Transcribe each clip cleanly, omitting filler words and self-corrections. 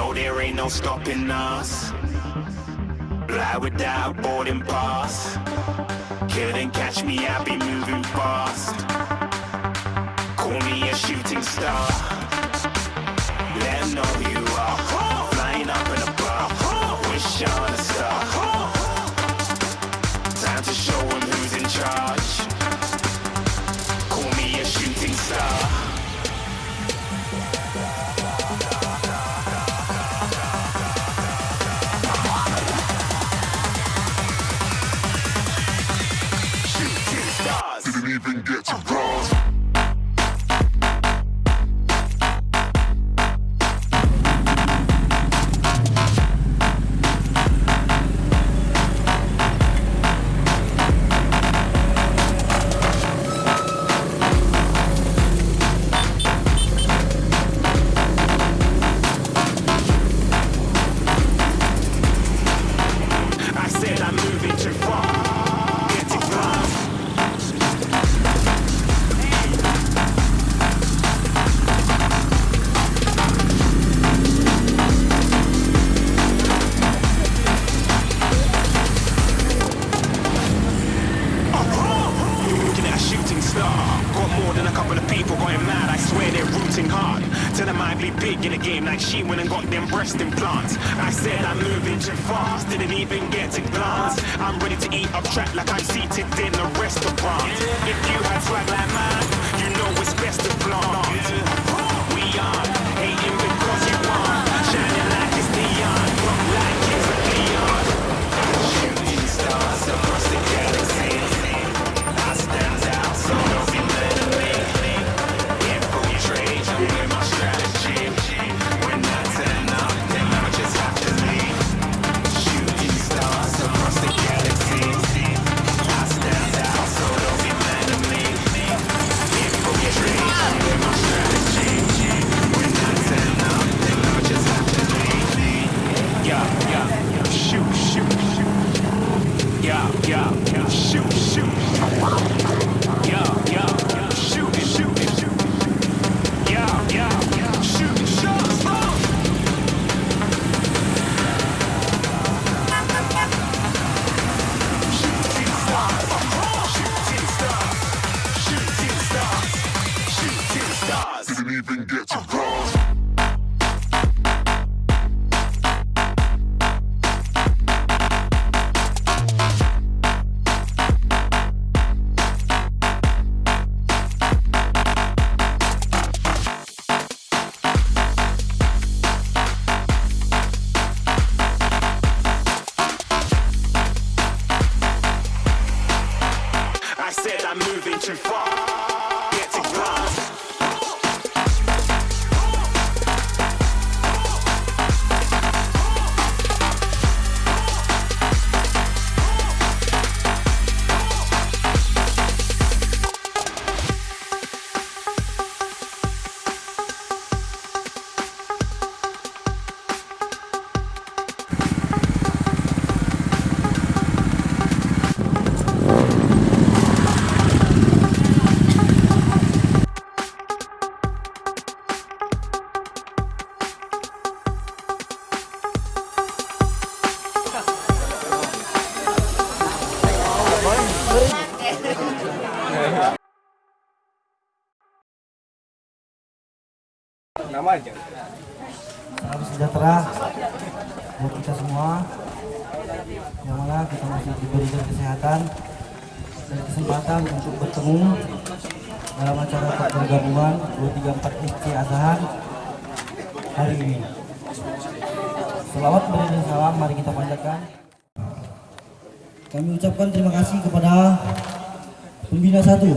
know there ain't no stopping us. Fly without a boarding pass. Couldn't catch me, I'll be moving fast. Call me a shooting star. Let 'em know who you are. Flying up in a bar. Wish on a star. Time to show 'em who's in charge. Call me a shooting star. Didn't even get to cross. I said I'm moving too far. Getting lost. Looking at a shooting star. Got more than a couple of people going mad. I swear they're rooting hard. Tell them I be big in the game like she went and got them breast implants. I said I'm moving too fast. Didn't even get to glance. I'm ready to eat up track like I'm seated in a restaurant. If you had swag like mine, you know it's best to flaunt. We are hating because you are shining like it's neon, rock like it's a neon. Shooting stars across the galaxy. I stand out, so don't be mad at me. Infiltrate, I'm with my strategy. When I turn up, then I just have to leave. Shooting stars across the galaxy. I stand out, so don't be mad at me. Infiltrate, I'm with my strategy. When I turn up, then I just have to leave. Yeah, shoot, shoot, shoot. Yeah, shoot, shoot. Yeah, shoot, shoot, shoot. Yeah, shoot, shots. Shooting stars, shooting stars, shooting stars, shooting stars. Didn't even get to cross. I said I'm moving too far. Get to glass. Nama aja. Salam sejahtera buat kita semua, yang mana kita masih diberikan kesehatan dan kesempatan untuk bertemu dalam acara pergabungan 234 FC Asahan hari ini. Selawat beri dan salam mari kita panjatkan. Kami ucapkan terima kasih kepada pembina 1,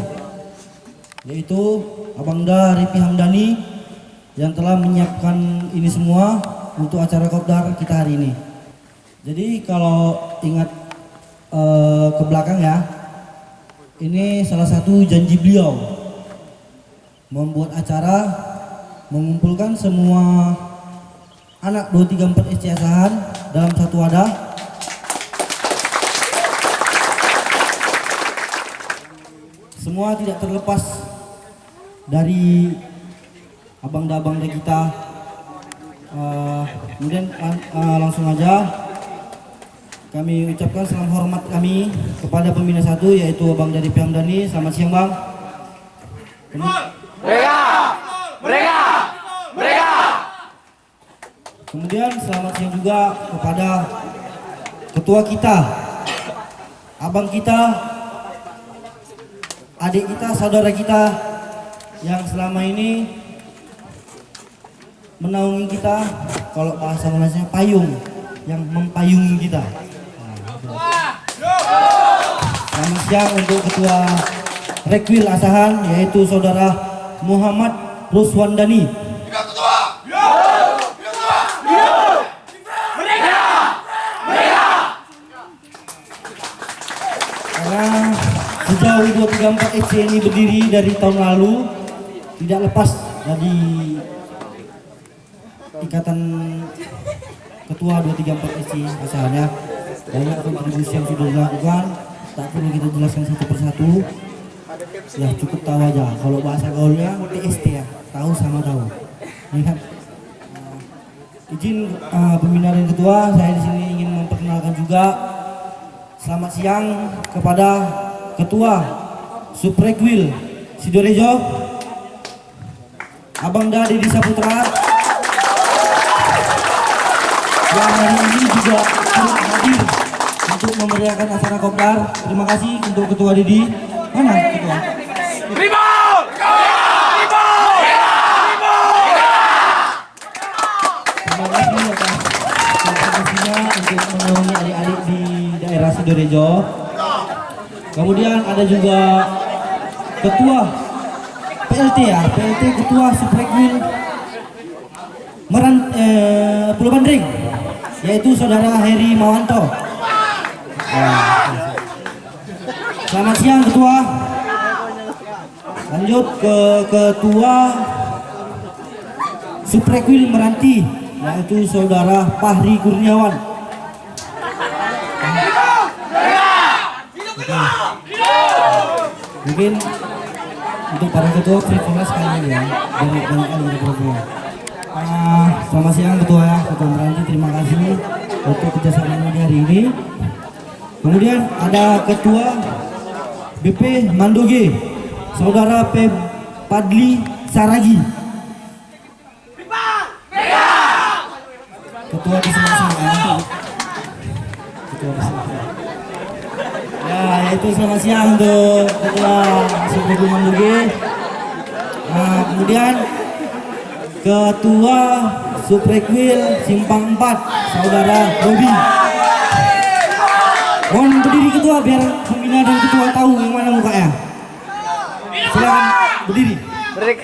yaitu Abangda Ripi Hamdani, yang telah menyiapkan ini semua untuk acara kopdar kita hari ini. Jadi kalau ingat ke belakang ya, ini salah satu janji beliau membuat acara mengumpulkan semua anak 234 SC Asahan dalam satu wadah. Semua tidak terlepas dari abangda-abangda kita Kemudian langsung aja kami ucapkan salam hormat kami kepada pembina 1 yaitu Abang dari Pihamdani. Selamat siang Bang. Mereka. Kemudian selamat siang juga kepada ketua kita, abang kita, adik kita, saudara kita yang selama ini menaungi kita, kalau bahasa Malaysia payung, yang mempayungi kita. Selamat siang untuk ketua Rekwil Asahan yaitu saudara Muhammad Ruswandani. Karena sejauh 234 SC ini berdiri dari tahun lalu, tidak lepas dari ikatan ketua 234 SC Asahan ya. Banyak kontribusi yang sudah dilakukan, tak perlu kita jelaskan satu persatu. Ya cukup tahu aja, kalau bahasa gaulnya TST ya, tahu sama tahu. Lihat. Izin pembina dan ketua, saya di sini ingin memperkenalkan juga. Selamat siang kepada ketua Subrekwil Sidorejo, Abang Dadi Saputra, yang hari ini juga turut hadir untuk memeriahkan acara kopdar. Terima kasih untuk ketua Didi. Mana ketua? Terima kasih atas kontribusinya untuk menaungi adik-adik di daerah Sidorejo. Kemudian ada juga ketua PLT ya, PLT ketua Subrekwil Pulau Bandring, yaitu saudara Heri Mawanto. Selamat siang ketua. Lanjut ke ketua Subrekwil Meranti, yaitu saudara Fahri Kurniawan. Mungkin untuk para ketua privilege kali ya, banyak kali ketua. Selamat siang ketua ya, ketua Meranti, terima kasih untuk kerjasamanya di hari ini. Kemudian ada ketua BP Mandoge, saudara P. Padli Saragi. Ketua di sana. Ketua di sana. Ya, yaitu selamat siang untuk ketua BP Mandoge. Kemudian ketua Subrekwil Simpang 4, saudara Robi. Mohon berdiri ketua biar pembina dan ketua tahu yang mana mukanya. Silakan berdiri. Oke,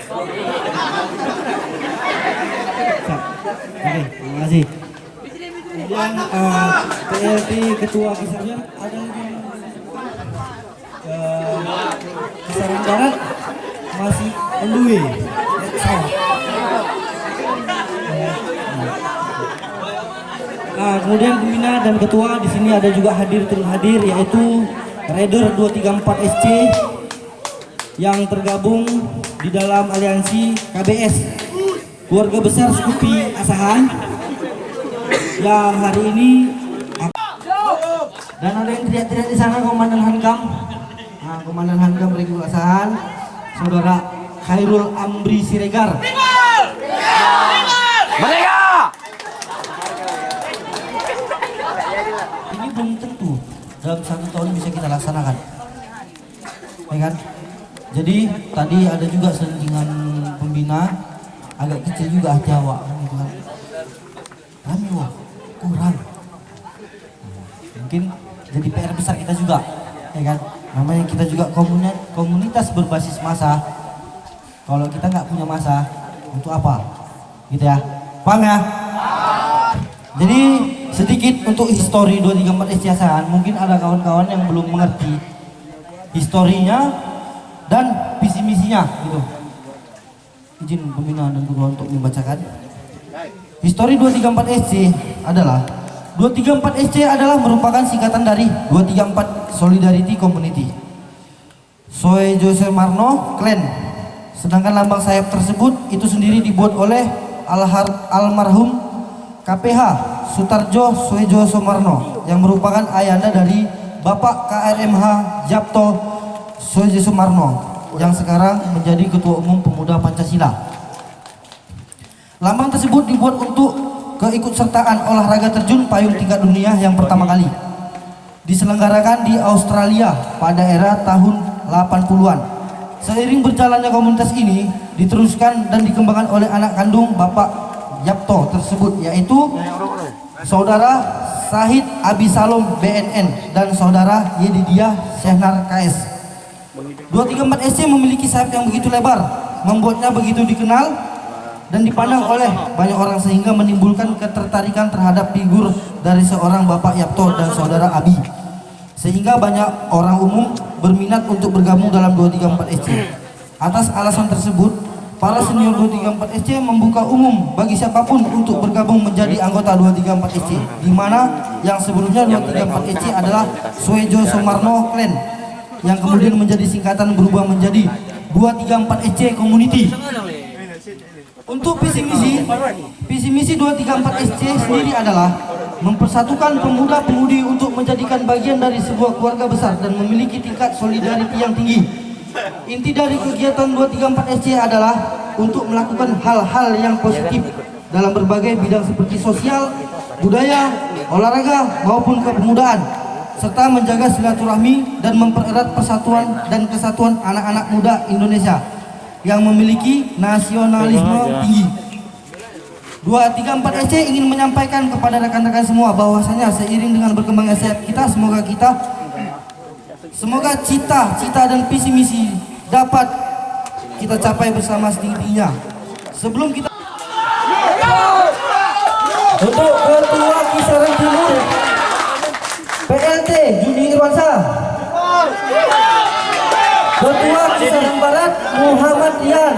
terima kasih. Kemudian PLT ketua Kisaran ada lagi yang Kisaran Barat masih Endue. Kemudian pembina dan ketua di sini ada juga turut hadir yaitu Raider 234 SC yang tergabung di dalam aliansi KBS Keluarga Besar Skupi Asahan yang hari ini dan ada yang teriak-teriak di sana Komandan Hankam. Komandan Hankam Rekwil Asahan saudara Khairul Amri Siregar. Mereka! Ini belum tentu dalam 1 tahun bisa kita laksanakan, ya kan? Jadi tadi ada juga selentingan pembina agak kecil juga hati awak, gitu kan? Kami kurang. Mungkin jadi PR besar kita juga, ya kan? Namanya kita juga komunitas berbasis massa. Kalau kita nggak punya massa, untuk apa? Gitu ya, paham ya? Jadi sedikit untuk histori 234 SC Asahan, mungkin ada kawan-kawan yang belum mengerti historinya dan visi misinya gitu. Izin pembina dan ketua untuk membacakan. Histori 234 SC adalah 234 SC adalah merupakan singkatan dari 234 Solidarity Community. Soe Jose Marno Clan. Sedangkan lambang sayap tersebut itu sendiri dibuat oleh almarhum KPH Sutarjo Soejo Sumarno yang merupakan ayahanda dari Bapak KRMH Japto Soejo Sumarno yang sekarang menjadi Ketua Umum Pemuda Pancasila. Lambang tersebut dibuat untuk keikutsertaan olahraga terjun payung tingkat dunia yang pertama kali diselenggarakan di Australia pada era tahun 80-an. Seiring berjalannya komunitas ini diteruskan dan dikembangkan oleh anak kandung Bapak Japto tersebut, yaitu Saudara Sahid Abisalom BNN dan Saudara Yedidiah Syahnar KS. 234 SC memiliki sayap yang begitu lebar, membuatnya begitu dikenal dan dipandang oleh banyak orang sehingga menimbulkan ketertarikan terhadap figur dari seorang Bapak Yapto dan Saudara Abi. Sehingga banyak orang umum berminat untuk bergabung dalam 234 SC. Atas alasan tersebut, para senior 234 SC membuka umum bagi siapapun untuk bergabung menjadi anggota 234 SC, di mana yang sebelumnya 234 SC adalah Soejo Sumarno Clan, yang kemudian menjadi singkatan berubah menjadi 234 SC Community. Untuk visi misi 234 SC sendiri adalah mempersatukan pemuda-pemudi untuk menjadikan bagian dari sebuah keluarga besar dan memiliki tingkat solidariti yang tinggi. Inti dari kegiatan 234 SC adalah untuk melakukan hal-hal yang positif dalam berbagai bidang seperti sosial, budaya, olahraga maupun kepemudaan, serta menjaga silaturahmi dan mempererat persatuan dan kesatuan anak-anak muda Indonesia yang memiliki nasionalisme tinggi. 234 SC ingin menyampaikan kepada rekan-rekan semua bahwasanya seiring dengan berkembangnya sayap kita, semoga cita-cita dan visi misi dapat kita capai bersama setinggi-tingginya. Sebelum kita untuk Ketua Kisaran Timur PLT Juni Irwansyah, Ketua Kisaran Barat Muhammad Rian,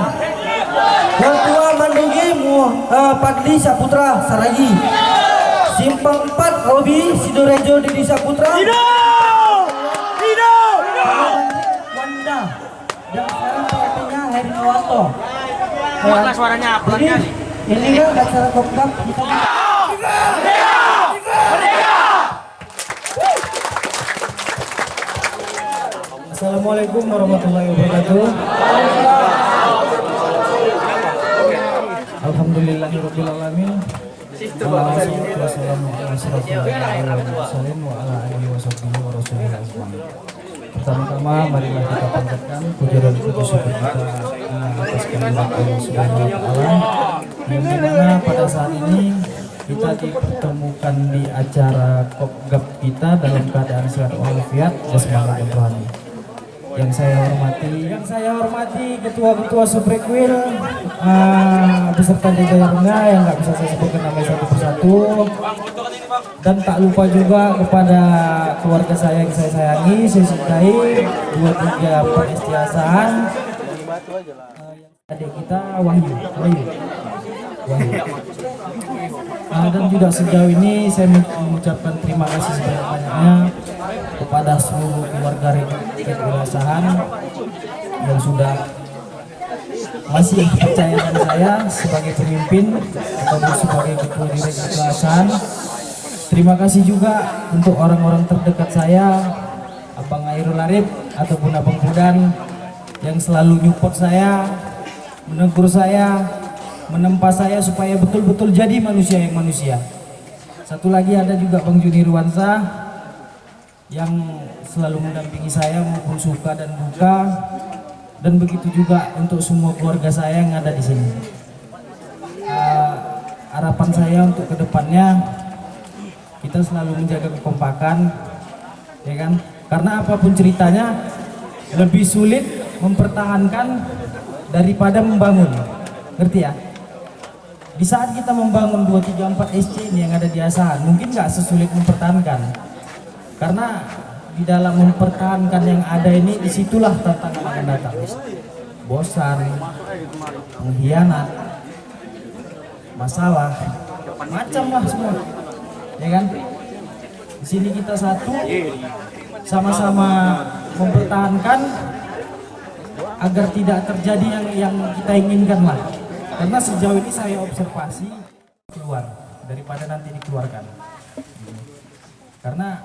Ketua Mandungi Padli Saputra Saragi, Simpang 4 Robi Sidorejo Didi Saputra, Wanda, dan sekarang PLT-nya Heri Nowanto. Kuatlah suaranya, pelan kali. Ini kan acara Kopdam kita. Assalamualaikum warahmatullahi wabarakatuh. Alhamdulillahirobbilalamin. Pertama-tama marilah kita panjatkan puja dan puji syukur kita atas kehadirat Allah Subhanahu wa taala, yang dimana pada saat ini kita dipertemukan di acara Kopgap kita dalam keadaan sehat walafiat dan semangat yang rohani. Yang saya hormati ketua-ketua Subrekwil beserta jajarannya yang nggak bisa saya sebutkan namanya satu persatu, dan tak lupa juga kepada keluarga saya yang saya sayangi, saya cintai, 234 Istiasahan, adik kita Wahyu. Dan juga sejauh ini saya mengucapkan terima kasih sebanyak-banyaknya kepada seluruh keluarga Rakyat Wilasahan yang sudah masih percaya dengan saya sebagai pemimpin atau sebagai ketua di Rakyat Wilasahan. Terima kasih juga untuk orang-orang terdekat saya, Abang Airul Arif ataupun Abang Budan, yang selalu nyupport saya, menegur saya, menempa saya supaya betul-betul jadi manusia yang manusia. Satu lagi ada juga Bang Juni Irwansyah yang selalu mendampingi saya maupun suka dan duka, dan begitu juga untuk semua keluarga saya yang ada di sini. Harapan saya untuk kedepannya kita selalu menjaga kekompakan, ya kan? Karena apapun ceritanya lebih sulit mempertahankan daripada membangun, ngerti ya? Di saat kita membangun 234 SC ini yang ada di Asahan, mungkin nggak sesulit mempertahankan, karena di dalam mempertahankan yang ada ini, disitulah tantangan akan datang. Bosan, pengkhianat, masalah, macam lah semua, ya kan? Di sini kita satu, sama-sama mempertahankan agar tidak terjadi yang kita inginkan lah. Karena sejauh ini saya observasi keluar daripada nanti dikeluarkan. Karena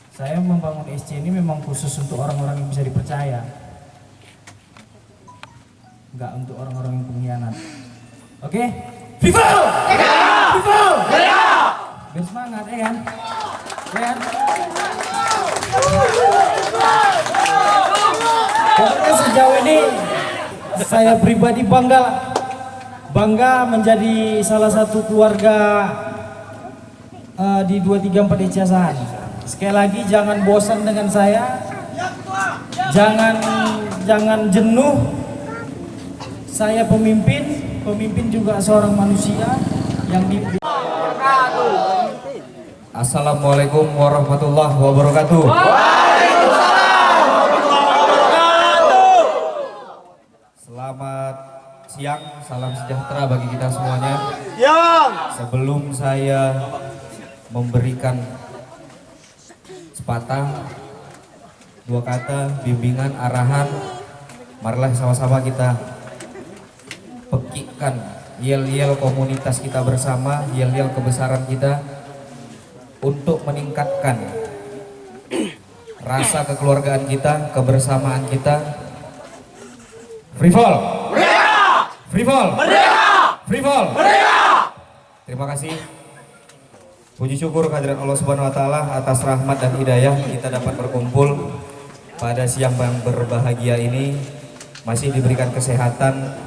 saya membangun SC ini memang khusus untuk orang-orang yang bisa dipercaya, nggak untuk orang-orang yang pengkhianat. Oke? Vival! Vival! Biar semangat, ya kan? Ya kan? Pokoknya sejauh ini saya pribadi bangga menjadi salah satu keluarga di 234 EC Asahan. Sekali lagi jangan bosan dengan saya, jangan jenuh. Saya pemimpin juga seorang manusia yang Assalamualaikum warahmatullahi wabarakatuh. Selamat siang, salam sejahtera bagi kita semuanya. Sebelum saya memberikan sepatah dua kata bimbingan arahan, marilah sama-sama kita pekikkan yel-yel komunitas kita bersama, yel-yel kebesaran kita untuk meningkatkan rasa kekeluargaan kita, kebersamaan kita. Free fall! Free fall! Free fall! Terima kasih. Puji syukur kehadirat Allah Subhanahu wa taala atas rahmat dan hidayah kita dapat berkumpul pada siang yang berbahagia ini, masih diberikan kesehatan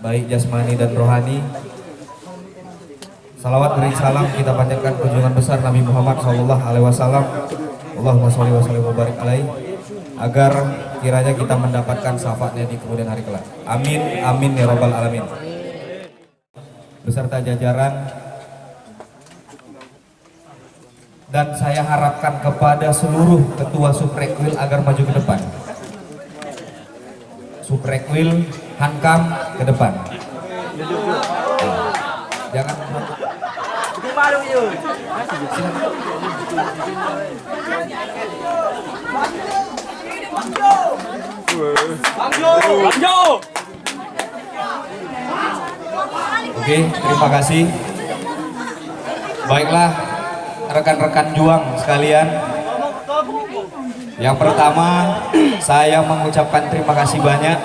baik jasmani dan rohani. Salawat beri salam kita panjatkan kunjungan besar Nabi Muhammad SAW. Allahumma sholli wa sallim wa barik alaihi, agar kiranya kita mendapatkan syafaatnya di kemudian hari kelak. Amin, amin ya rabbal alamin. Beserta jajaran, dan saya harapkan kepada seluruh ketua Subrekwil agar maju ke depan. Subrekwil, Hankam ke depan. Jangan Oke, terima kasih. Baiklah rekan-rekan juang sekalian. Yang pertama, saya mengucapkan terima kasih banyak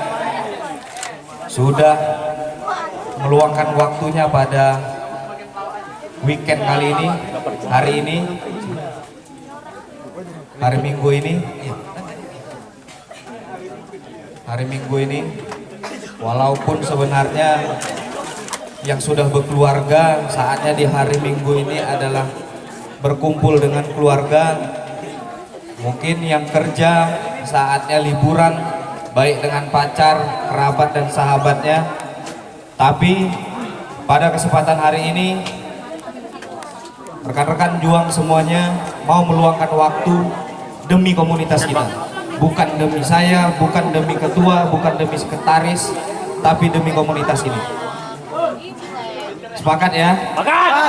sudah meluangkan waktunya pada weekend kali ini, hari Minggu ini, walaupun sebenarnya yang sudah berkeluarga saatnya di hari Minggu ini adalah berkumpul dengan keluarga. Mungkin yang kerja saatnya liburan baik dengan pacar, kerabat dan sahabatnya. Tapi pada kesempatan hari ini rekan-rekan juang semuanya mau meluangkan waktu demi komunitas kita. Bukan demi saya, bukan demi ketua, bukan demi sekretaris, tapi demi komunitas ini. Sepakat ya? Sepakat!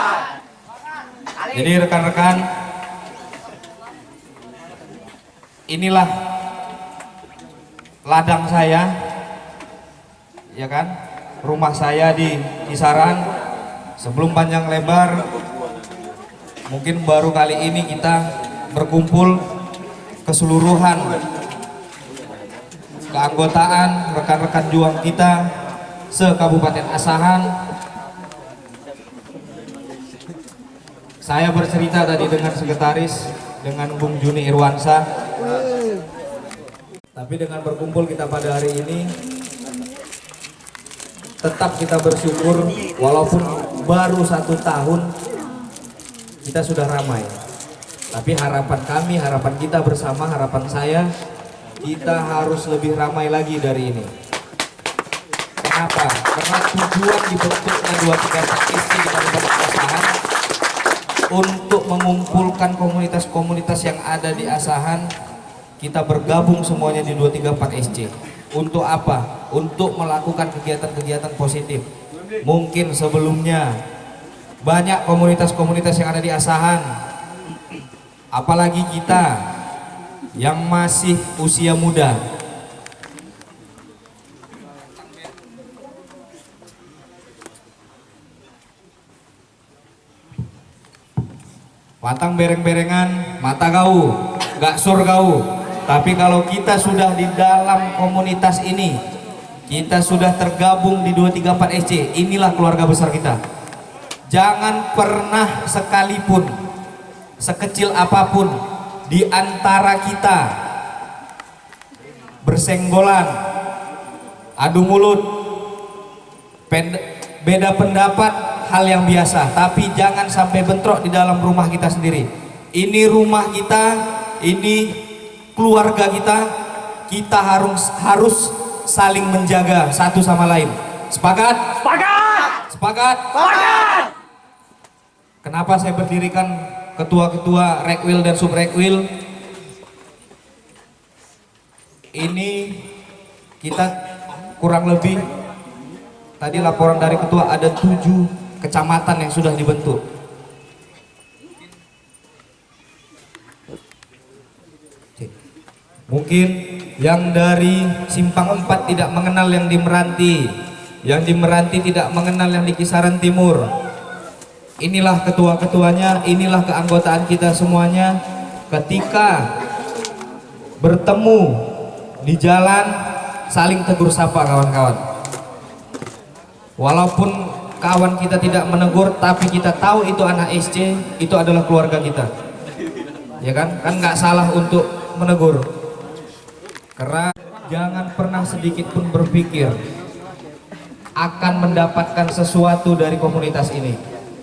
Jadi rekan-rekan, inilah ladang saya, ya kan? Rumah saya di kisaran, sebelum panjang lebar, mungkin baru kali ini kita berkumpul keseluruhan keanggotaan rekan-rekan juang kita se-Kabupaten Asahan. Saya bercerita tadi dengan sekretaris, dengan Bung Juni Irwansyah. Tapi dengan berkumpul kita pada hari ini, tetap kita bersyukur walaupun baru 1 tahun kita sudah ramai. Tapi harapan kami, harapan kita bersama, harapan saya, kita harus lebih ramai lagi dari ini. Kenapa? Karena tujuan dibentuknya 234 SC di Kabupaten Asahan untuk mengumpulkan komunitas-komunitas yang ada di Asahan. Kita bergabung semuanya di 234 SC. Untuk apa? Untuk melakukan kegiatan-kegiatan positif. Mungkin sebelumnya banyak komunitas-komunitas yang ada di Asahan, apalagi kita yang masih usia muda, Pantang bereng-berengan, mata kau, gak sur kau. Tapi kalau kita sudah di dalam komunitas ini, kita sudah tergabung di 234 SC, inilah keluarga besar kita. Jangan pernah sekalipun, sekecil apapun di antara kita bersenggolan, adu mulut, beda pendapat, hal yang biasa. Tapi jangan sampai bentrok di dalam rumah kita sendiri. Ini rumah kita, ini keluarga kita. Kita harus saling menjaga satu sama lain. Sepakat? Sepakat! Sepakat? Sepakat! Kenapa saya berdirikan ketua-ketua Rekwil dan Subrekwil? Ini kita kurang lebih, tadi laporan dari ketua, ada 7 kecamatan yang sudah dibentuk. Mungkin yang dari Simpang 4 tidak mengenal yang di Meranti, yang di Meranti tidak mengenal yang di Kisaran Timur. Inilah ketua-ketuanya, inilah keanggotaan kita semuanya. Ketika bertemu di jalan, saling tegur sapa kawan-kawan. Walaupun kawan kita tidak menegur, tapi kita tahu itu anak SC, itu adalah keluarga kita. Ya kan? Kan nggak salah untuk menegur. Karena jangan pernah sedikit pun berpikir akan mendapatkan sesuatu dari komunitas ini.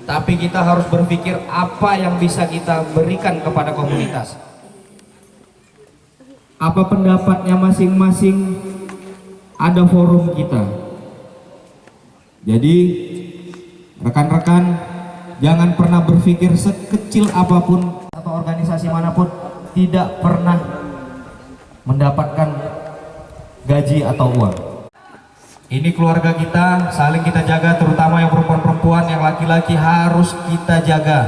Tapi kita harus berpikir apa yang bisa kita berikan kepada komunitas. Apa pendapatnya masing-masing, ada forum kita. Jadi rekan-rekan jangan pernah berpikir sekecil apapun atau organisasi manapun tidak pernah mendapatkan gaji atau uang. Ini keluarga kita, saling kita jaga, terutama yang perempuan-perempuan, yang laki-laki harus kita jaga.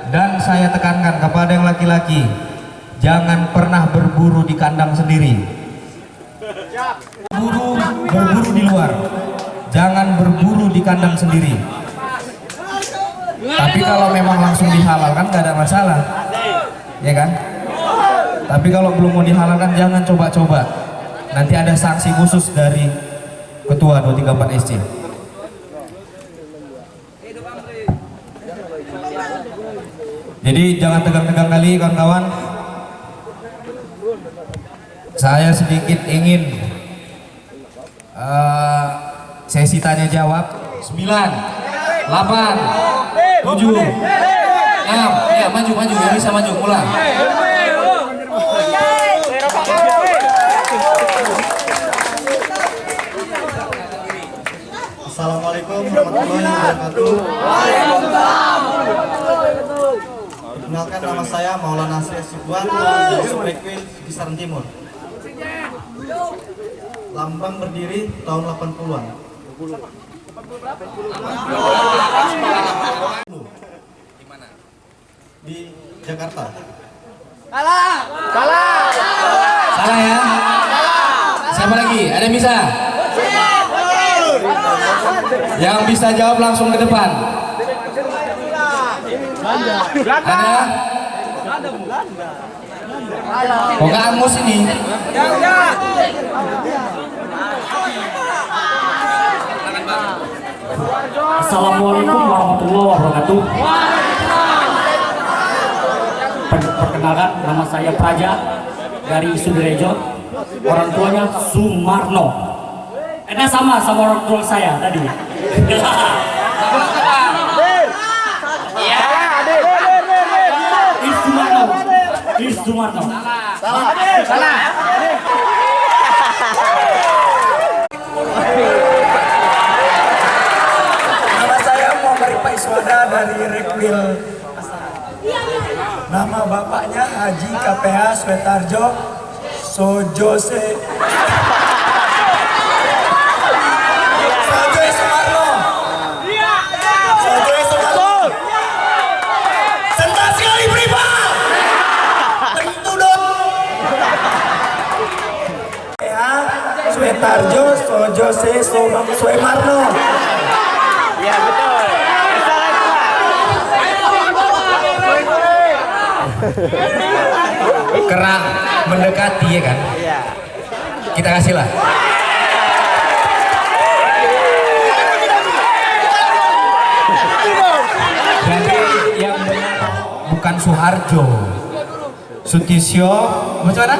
Dan saya tekankan kepada yang laki-laki, jangan pernah berburu di kandang sendiri. Berburu di luar. Jangan berburu di kandang sendiri. Tapi kalau memang langsung dihalalkan gak ada masalah, ya kan? Tapi kalau belum mau dihalalkan jangan coba-coba. Nanti ada sanksi khusus dari Ketua 234 SC. Jadi jangan tegang-tegang kali kawan-kawan. Saya sedikit ingin sesi tanya jawab. 9, 8, 7, 6. Ya maju, yang bisa maju, ulang. Assalamualaikum warahmatullahi wabarakatuh. Perkenalkan, nama saya Maulana Nasri Subwan dari Subrekwil Kisaran Timur. Lambang berdiri tahun 80-an. Di Jakarta. Salah ya? Siapa lagi? Ada yang bisa? Yang bisa jawab langsung ke depan. Ada? Kok gak angus ini? Assalamualaikum warahmatullahi wabarakatuh. Perkenalkan, nama saya Praja dari Sudirejo. Orang tuanya Sumarno. Sama orang tua saya tadi. Sumarno. Salah. Nama saya Muhammad Pak Iswada dari Rekwil. Nama bapaknya Haji KPH Swetarjo Sojose. Swetarjo Sojose Suemarno. Ya betul. Kerap mendekati ya kan. Kita kasih lah. Jadi yang benar bukan Suharjo, Sutisyo, bagaimana?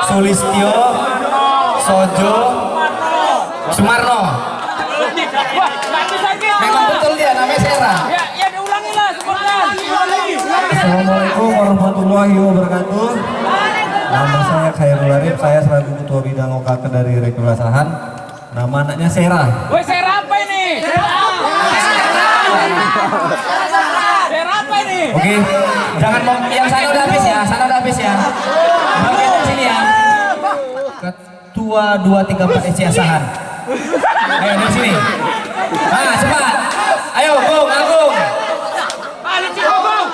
Sulistyo, Sojo, Sumarno. Memang betul dia namanya Sera. Ya diulangi lah, sebutkan. Assalamualaikum warahmatullahi wabarakatuh. Nama saya Khairul Arif, saya selaku Ketua Bidang OKK dari Rekulasahan. Nama anaknya Sera. Woi, Sera apa ini? Sera apa ini? Oke, jangan mau yang sana udah habis ya, sana udah habis ya. Bagian dari sini ya. Ketua 234 SC Asahan. Ayo dari sini. Ah, cepat. Ayo, Bung, Agung. Licik Agung.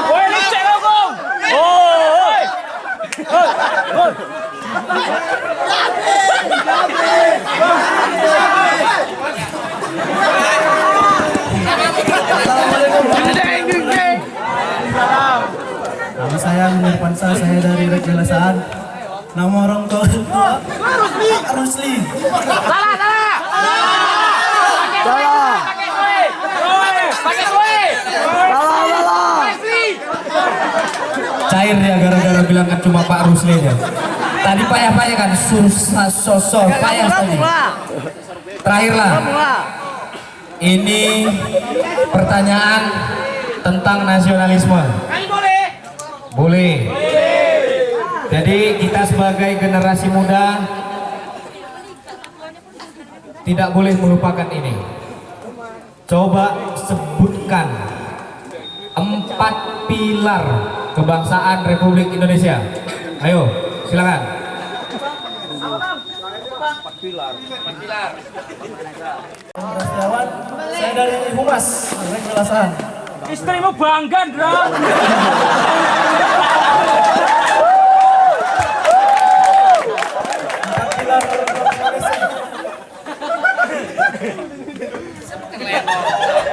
Woi, licik Agung. Woi. Nama saya Munir Pansa, saya dari Rekulasahan. Nama orang tua Pak Rusli. Salah. Pakai kue. Pakai kue. Salah. Cair dia gara-gara bilang kan cuma Pak Rusli aja. Tadi payah-payah kan, susah sosor, payah tadi. Terakhirlah. Ini pertanyaan tentang nasionalisme. Boleh. Jadi kita sebagai generasi muda tidak boleh melupakan ini. Coba sebutkan 4 pilar kebangsaan Republik Indonesia. Ayo, silakan. 4 pilar. Saya dari Humas Rekulasahan. Istrimu bangga, Ndra.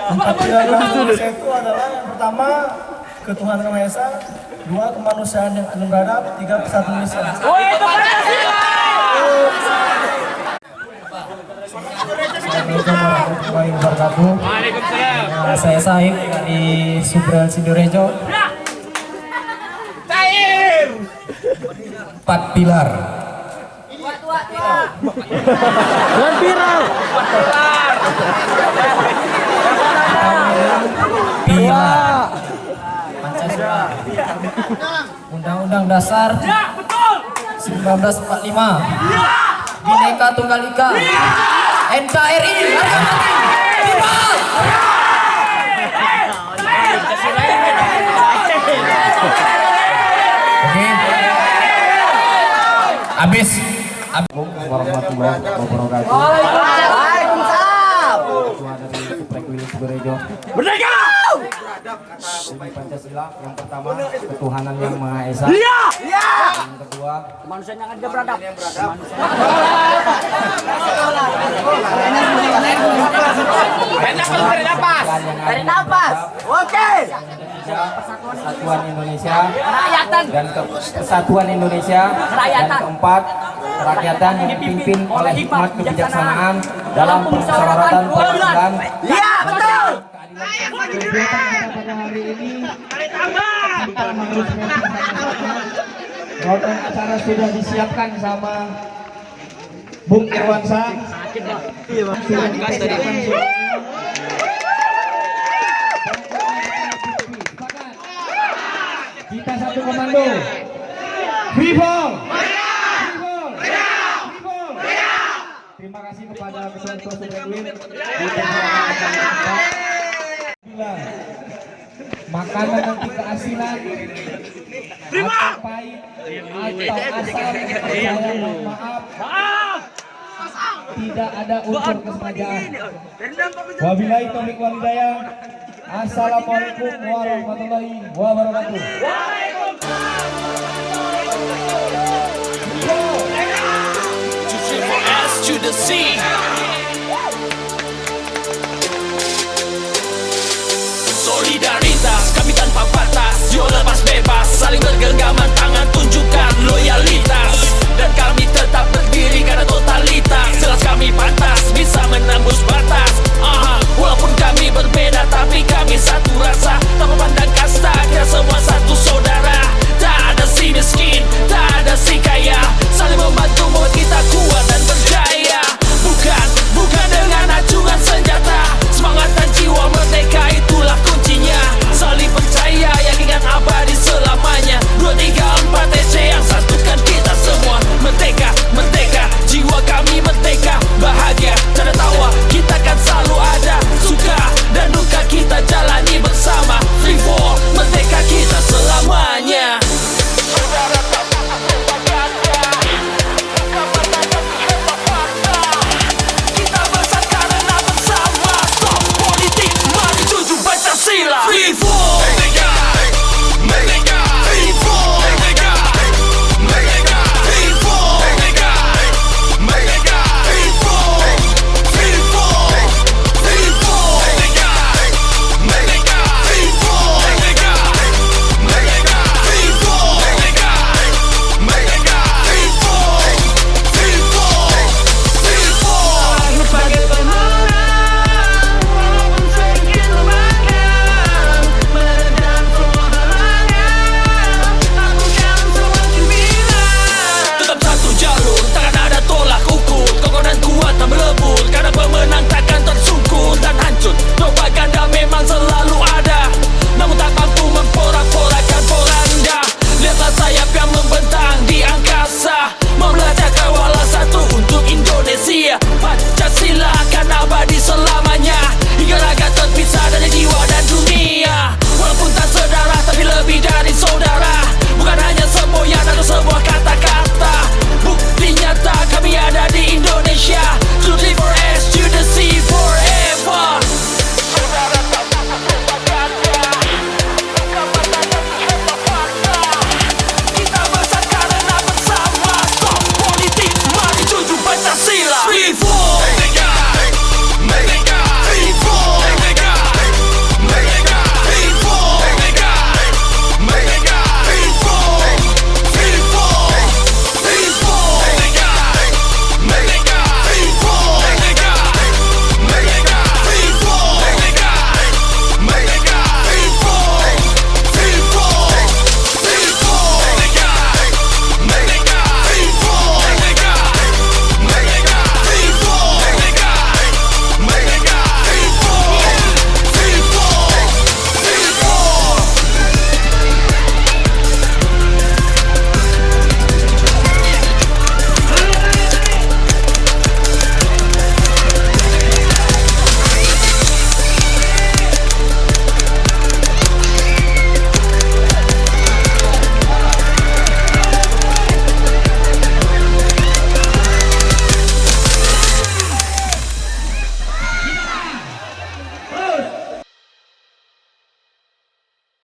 Empat pilar Indonesia itu adalah yang pertama ketuhanan Yang Maha Esa, 2 kemanusiaan yang adil beradab, 3 persatuan Indonesia. Woi, itu Pancasila. Assalamualaikum warahmatullahi wabarakatuh. Waalaikumsalam. Saya Said dari Subrel Sidorejo. Cair. 4 pilar. Pilar. Pancasila. Undang-Undang Dasar Ya, betul. 1945. Bhinneka Tunggal Ika. NKRI. Harga mati. Viva! Oke. Habis. Warahmatullahi wabarakatuh. Waalaikumsalam. Ketua dari Suprek Sidorejo. Merdeka. Ini Pancasila yang pertama ketuhanan Yang Maha Esa. Iya. Yang kedua Manusia yang ada beradab. Dari nafas. Oke. Persatuan Indonesia Kerakyatan. dan Kesatuan Indonesia dan keempat kerakyatan yang dipimpin oleh hikmat kebijaksanaan dalam permusyawaratan perwakilan. Iya, betul. Rotan acara sudah disiapkan sama Bung Irwansyah. Kita satu komando. Viva! Terima kasih kepada ketua-ketua Subrek. Makanan nanti keasinan atau pahit atau asam, saya mohon maaf, tidak ada unsur kesengajaan. Wabillahi taufiq wal hidayah. Assalamualaikum warahmatullahi wabarakatuh. To the sea. Solidaritas kami tanpa batas. saling bergenggaman.